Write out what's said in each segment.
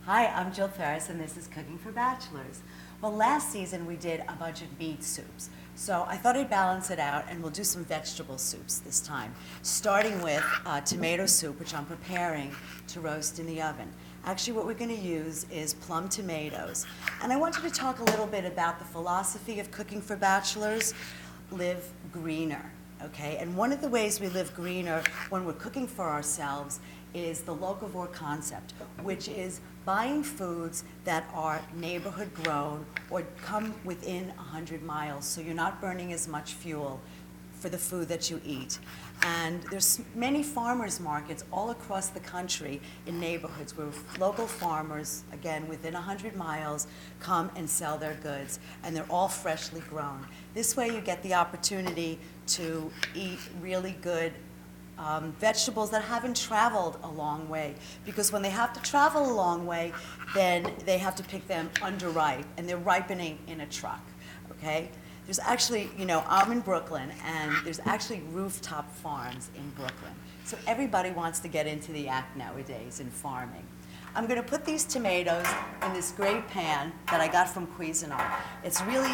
Hi, I'm Jill Ferris, and this is Cooking for Bachelors. Well, last season we did a bunch of meat soups, so I thought I'd balance it out, and we'll do some vegetable soups this time, starting with tomato soup, which I'm preparing to roast in the oven. Actually, what we're going to use is plum tomatoes, and I wanted to talk a little bit about the philosophy of Cooking for Bachelors, live greener. Okay, and one of the ways we live greener when we're cooking for ourselves is the locavore concept, which is buying foods that are neighborhood grown or come within 100 miles, so you're not burning as much fuel for the food that you eat. And there's many farmers markets all across the country in neighborhoods where local farmers, again within 100 miles, come and sell their goods, and they're all freshly grown. This way you get the opportunity to eat really good vegetables that haven't traveled a long way, because when they have to travel a long way, then they have to pick them underripe, and they're ripening in a truck, okay? There's actually, I'm in Brooklyn, and there's actually rooftop farms in Brooklyn. So everybody wants to get into the act nowadays in farming. I'm going to put these tomatoes in this great pan that I got from Cuisinart. It's really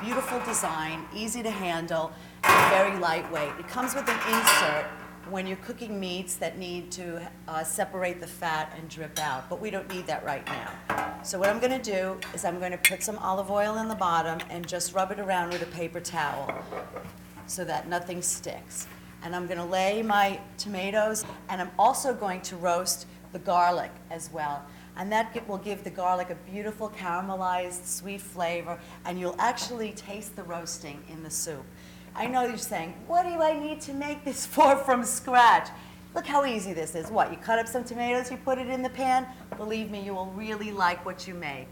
beautiful design, easy to handle, and very lightweight. It comes with an insert when you're cooking meats that need to separate the fat and drip out, but we don't need that right now. So what I'm going to do is I'm going to put some olive oil in the bottom and just rub it around with a paper towel so that nothing sticks. And I'm going to lay my tomatoes, and I'm also going to roast the garlic as well. And that will give the garlic a beautiful caramelized sweet flavor, and you'll actually taste the roasting in the soup. I know you're saying, what do I need to make this for from scratch? Look how easy this is. What, you cut up some tomatoes, you put it in the pan? Believe me, you will really like what you make.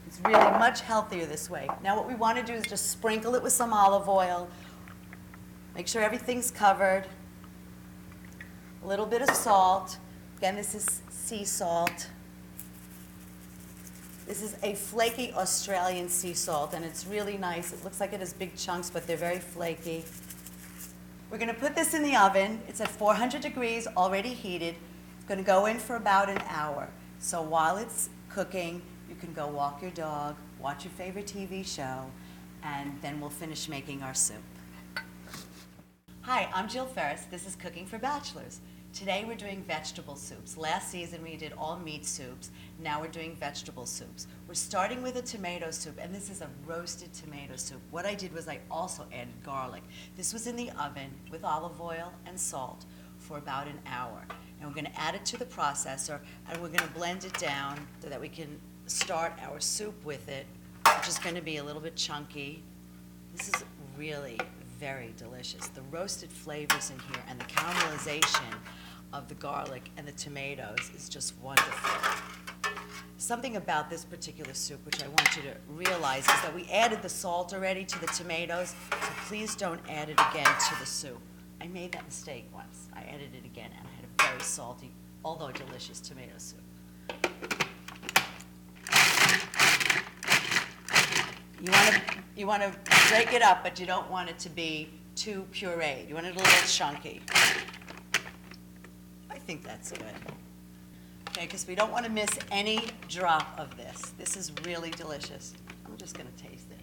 It's really much healthier this way. Now what we want to do is just sprinkle it with some olive oil. Make sure everything's covered. A little bit of salt. Again, this is sea salt. This is a flaky Australian sea salt, and it's really nice. It looks like it has big chunks, but they're very flaky. We're going to put this in the oven. It's at 400 degrees, already heated. It's going to go in for about an hour. So while it's cooking, you can go walk your dog, watch your favorite TV show, and then we'll finish making our soup. Hi, I'm Jill Ferris. This is Cooking for Bachelors. Today we're doing vegetable soups. Last season we did all meat soups. Now we're doing vegetable soups. We're starting with a tomato soup, and this is a roasted tomato soup. What I did was I also added garlic. This was in the oven with olive oil and salt for about an hour. And we're going to add it to the processor, and we're going to blend it down so that we can start our soup with it, which is going to be a little bit chunky. This is really very delicious. The roasted flavors in here and the caramelization of the garlic and the tomatoes is just wonderful. Something about this particular soup which I want you to realize is that we added the salt already to the tomatoes, so please don't add it again to the soup. I made that mistake once. I added it again, and I had a very salty, although delicious tomato soup. You want to break it up, but you don't want it to be too pureed. You want it a little chunky. I think that's good. Okay, because we don't want to miss any drop of this. This is really delicious. I'm just going to taste it.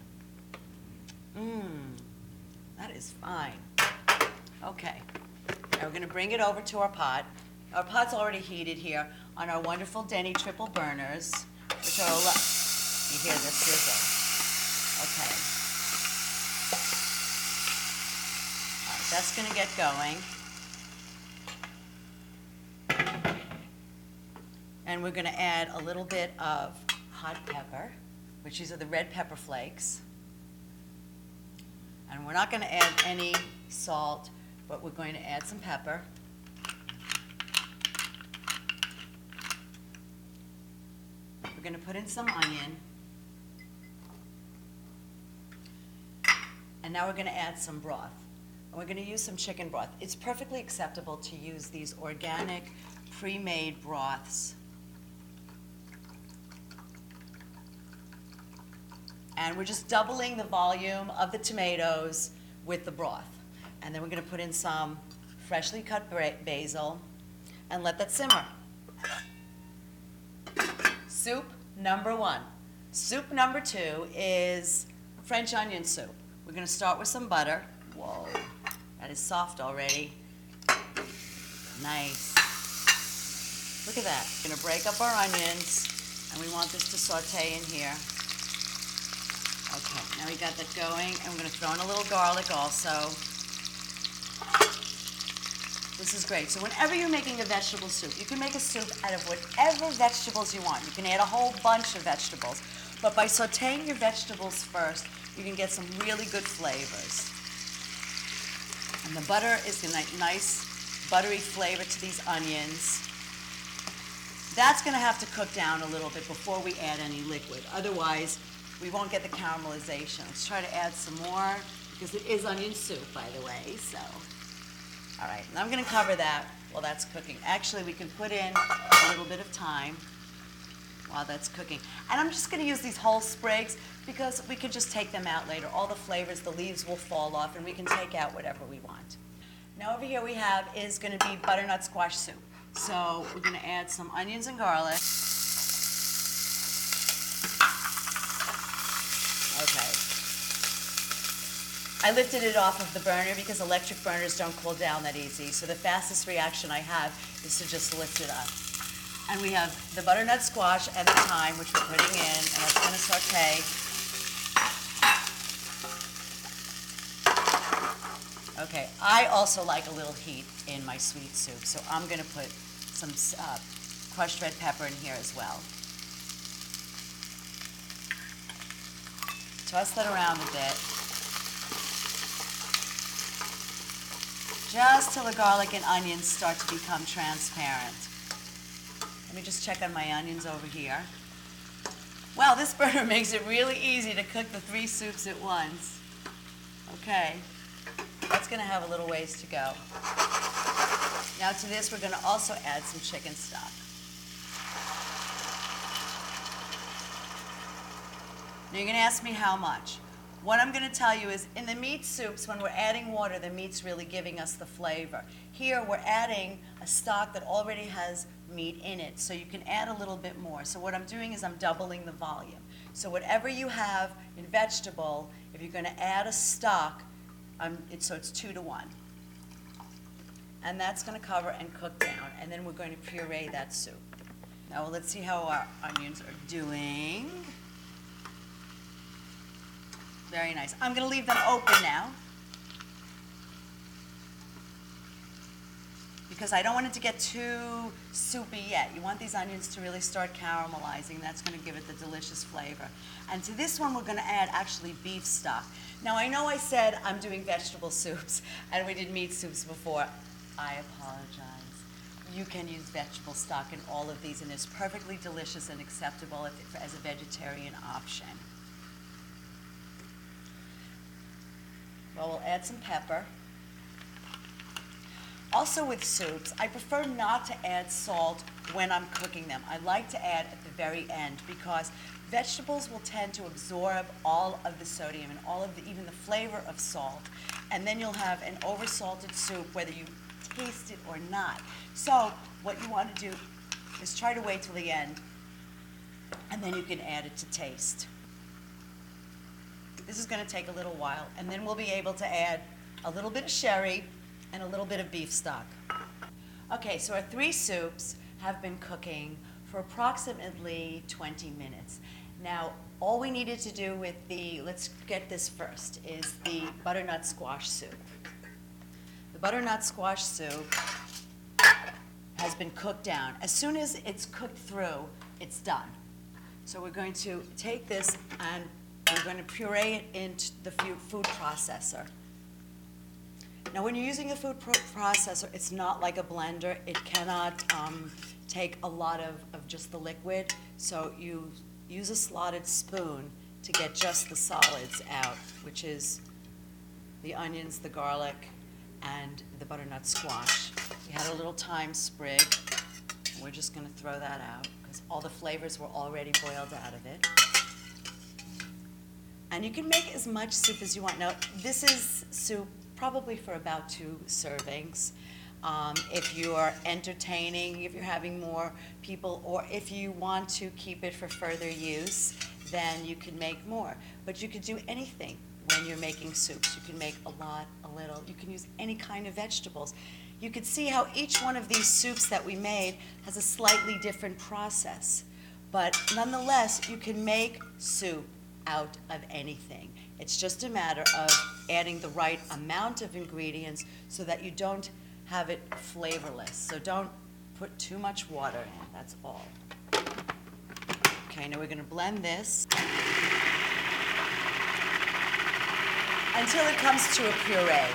That is fine. Okay, now we're going to bring it over to our pot. Our pot's already heated here on our wonderful Denny triple burners, which are you hear the sizzle. Okay. All right, that's going to get going. And we're going to add a little bit of hot pepper, which these are the red pepper flakes. And we're not going to add any salt, but we're going to add some pepper. We're going to put in some onion. And now we're going to add some broth. And we're going to use some chicken broth. It's perfectly acceptable to use these organic, pre-made broths. And we're just doubling the volume of the tomatoes with the broth. And then we're going to put in some freshly cut basil and let that simmer. soup number one. Soup number two is French onion soup. We're going to start with some butter. Whoa, that is soft already. Nice. Look at that. We're going to break up our onions, and we want this to saute in here. Okay, now we got that going, and we're going to throw in a little garlic also. This is great. So whenever you're making a vegetable soup, you can make a soup out of whatever vegetables you want. You can add a whole bunch of vegetables. But by sauteing your vegetables first, you can get some really good flavors. And the butter is a nice buttery flavor to these onions. That's going to have to cook down a little bit before we add any liquid. Otherwise, we won't get the caramelization. Let's try to add some more, because it is onion soup, by the way. So, all right, now I'm going to cover that while that's cooking. Actually, we can put in a little bit of thyme while that's cooking. And I'm just going to use these whole sprigs because we can just take them out later. All the flavors, the leaves will fall off, and we can take out whatever we want. Now over here we have is going to be butternut squash soup. So we're going to add some onions and garlic. Okay. I lifted it off of the burner because electric burners don't cool down that easy. So the fastest reaction I have is to just lift it up. And we have the butternut squash and the thyme, which we're putting in, and that's going to saute. Okay, I also like a little heat in my sweet soup, so I'm going to put some crushed red pepper in here as well. Toss that around a bit. Just till the garlic and onions start to become transparent. Let me just check on my onions over here. Wow, this burner makes it really easy to cook the 3 soups at once. Okay. That's going to have a little ways to go. Now to this, we're going to also add some chicken stock. Now you're going to ask me how much. What I'm going to tell you is in the meat soups, when we're adding water, the meat's really giving us the flavor. Here, we're adding a stock that already has meat in it, so you can add a little bit more. So what I'm doing is I'm doubling the volume. So whatever you have in vegetable, if you're going to add a stock, so it's 2 to 1. And that's going to cover and cook down, and then we're going to puree that soup. Now let's see how our onions are doing. Very nice. I'm going to leave them open now because I don't want it to get too soupy yet. You want these onions to really start caramelizing. That's going to give it the delicious flavor. And to this one, we're going to add actually beef stock. Now, I know I said I'm doing vegetable soups and we did meat soups before. I apologize. You can use vegetable stock in all of these, and it's perfectly delicious and acceptable as a vegetarian option. Well, we'll add some pepper. Also with soups, I prefer not to add salt when I'm cooking them. I like to add at the very end because vegetables will tend to absorb all of the sodium and all of even the flavor of salt. And then you'll have an over-salted soup whether you taste it or not. So what you want to do is try to wait till the end, and then you can add it to taste. This is going to take a little while, and then we'll be able to add a little bit of sherry and a little bit of beef stock. Okay, so our 3 soups have been cooking for approximately 20 minutes. Now, all we needed to do with let's get this first, is the butternut squash soup. The butternut squash soup has been cooked down. As soon as it's cooked through, it's done. So we're going to take this and we're going to puree it into the food processor. Now, when you're using a food processor, it's not like a blender. It cannot take a lot of just the liquid. So you use a slotted spoon to get just the solids out, which is the onions, the garlic, and the butternut squash. We had a little thyme sprig. And we're just going to throw that out because all the flavors were already boiled out of it. And you can make as much soup as you want. Now, this is soup probably for about 2 servings. If you are entertaining, if you're having more people, or if you want to keep it for further use, then you can make more. But you could do anything when you're making soups. You can make a lot, a little. You can use any kind of vegetables. You could see how each one of these soups that we made has a slightly different process. But nonetheless, you can make soup out of anything. It's just a matter of adding the right amount of ingredients so that you don't have it flavorless. So don't put too much water in, that's all. Okay, now we're gonna blend this until it comes to a puree.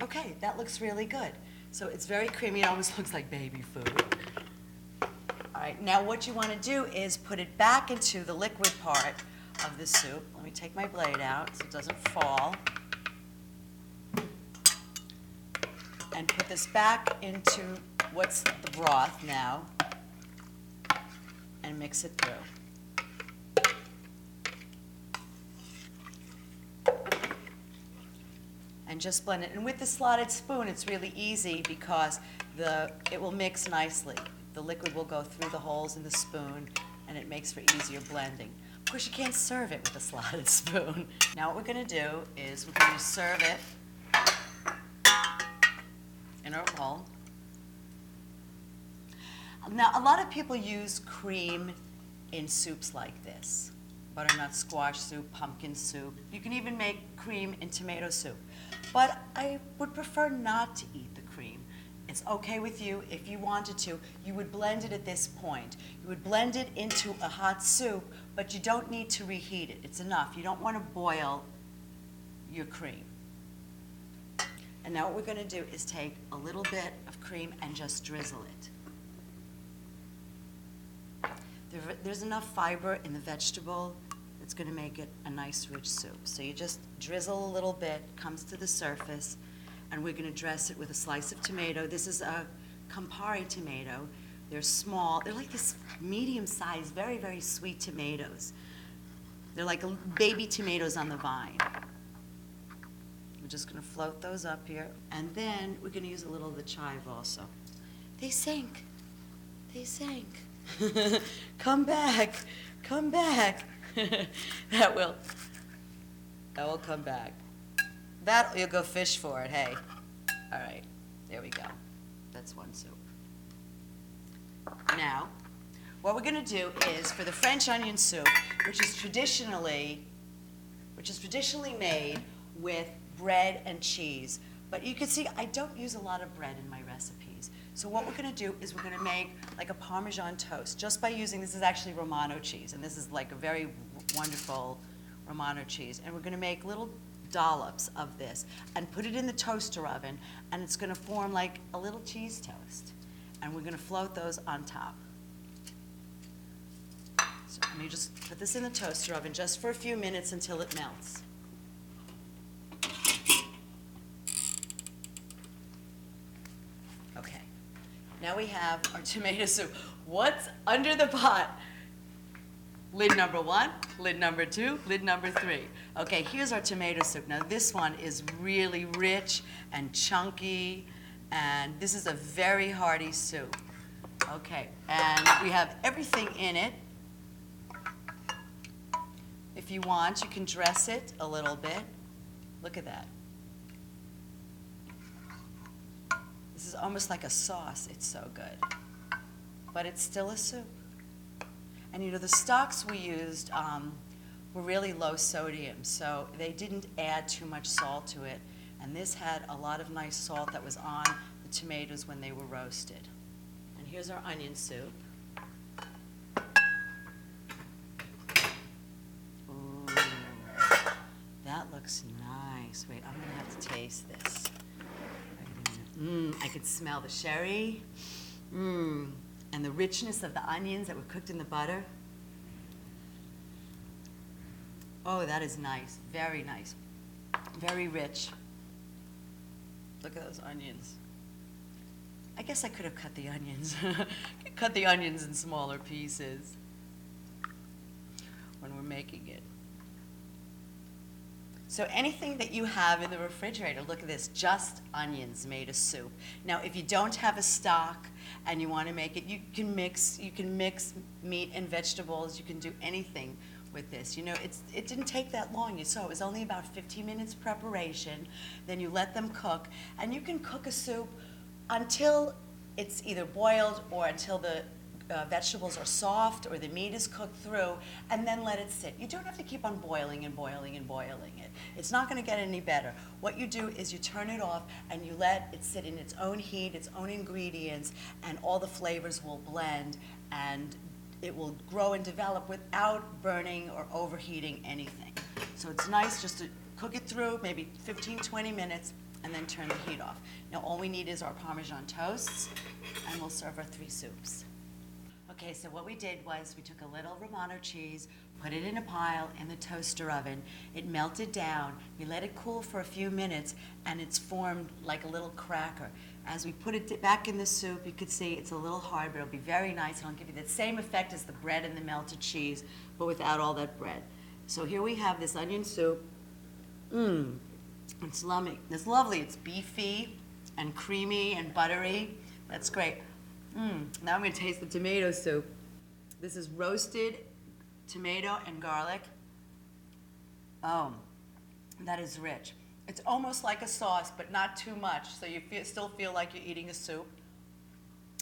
Okay, that looks really good. So it's very creamy, it almost looks like baby food. All right, now what you wanna do is put it back into the liquid part of the soup. Let me take my blade out so it doesn't fall. And put this back into what's the broth now and mix it through. And just blend it. And with the slotted spoon, it's really easy because it will mix nicely. The liquid will go through the holes in the spoon and it makes for easier blending. Of course, you can't serve it with a slotted spoon. Now what we're gonna do is we're gonna serve it in a bowl. Now, a lot of people use cream in soups like this. Butternut squash soup, pumpkin soup. You can even make cream in tomato soup. But I would prefer not to eat the cream. It's okay with you. If you wanted to, you would blend it at this point. You would blend it into a hot soup, but you don't need to reheat it. It's enough. You don't want to boil your cream. And now what we're going to do is take a little bit of cream and just drizzle it. There's enough fiber in the vegetable that's going to make it a nice rich soup. So you just drizzle a little bit, comes to the surface, and we're going to dress it with a slice of tomato. This is a Campari tomato. They're small. They're like this medium-sized, very, very sweet tomatoes. They're like baby tomatoes on the vine. We're just going to float those up here. And then we're going to use a little of the chive also. They sank. They sank. Come back. Come back. That will come back. That you'll go fish for it, hey. All right, there we go. That's one soup. Now, what we're going to do is for the French onion soup, which is traditionally made with bread and cheese. But you can see I don't use a lot of bread in my recipes. So what we're going to do is we're going to make like a Parmesan toast just by using, this is actually Romano cheese, and this is like a very wonderful Romano cheese. And we're going to make little dollops of this and put it in the toaster oven, and it's going to form like a little cheese toast. And we're going to float those on top. So let me just put this in the toaster oven just for a few minutes until it melts. Okay, now we have our tomato soup. What's under the pot? Lid number 1, lid number 2, lid number 3. Okay, here's our tomato soup. Now this one is really rich and chunky, and this is a very hearty soup. Okay, and we have everything in it. If you want, you can dress it a little bit. Look at that. This is almost like a sauce. It's so good. But it's still a soup. And you know, the stocks we used were really low sodium, so they didn't add too much salt to it. And this had a lot of nice salt that was on the tomatoes when they were roasted. And here's our onion soup. Ooh, that looks nice. Wait, I'm gonna have to taste this. I could smell the sherry. And the richness of the onions that were cooked in the butter. Oh, that is nice, very nice, very rich. Look at those onions. I guess I could have cut the onions. Cut the onions in smaller pieces when we're making it. So anything that you have in the refrigerator, look at this, just onions made a soup. Now, if you don't have a stock and you want to make it, you can mix meat and vegetables. You can do anything with this. You know, it didn't take that long. You saw it was only about 15 minutes preparation. Then you let them cook, and you can cook a soup until it's either boiled or until the vegetables are soft or the meat is cooked through, and then let it sit. You don't have to keep on boiling and boiling and boiling it. It's not going to get any better. What you do is you turn it off and you let it sit in its own heat, its own ingredients, and all the flavors will blend, and it will grow and develop without burning or overheating anything. So it's nice just to cook it through, maybe 15, 20 minutes, and then turn the heat off. Now all we need is our Parmesan toasts, and we'll serve our 3 soups. Okay, so what we did was we took a little Romano cheese, put it in a pile in the toaster oven. It melted down. We let it cool for a few minutes, and it's formed like a little cracker. As we put it back in the soup, you could see it's a little hard, but it'll be very nice, and I'll give you the same effect as the bread and the melted cheese, but without all that bread. So here we have this onion soup. It's lovely. It's lovely. It's beefy and creamy and buttery. That's great. Now I'm going to taste the tomato soup. This is roasted tomato and garlic. Oh, that is rich. It's almost like a sauce, but not too much, so you still feel like you're eating a soup.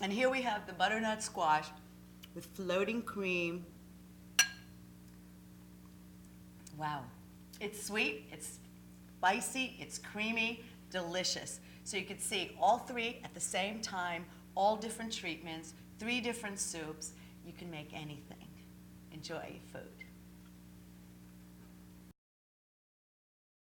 And here we have the butternut squash with floating cream. Wow. It's sweet, it's spicy, it's creamy, delicious. So you can see all 3 at the same time, all different treatments, 3 different soups. You can make anything. Enjoy your food.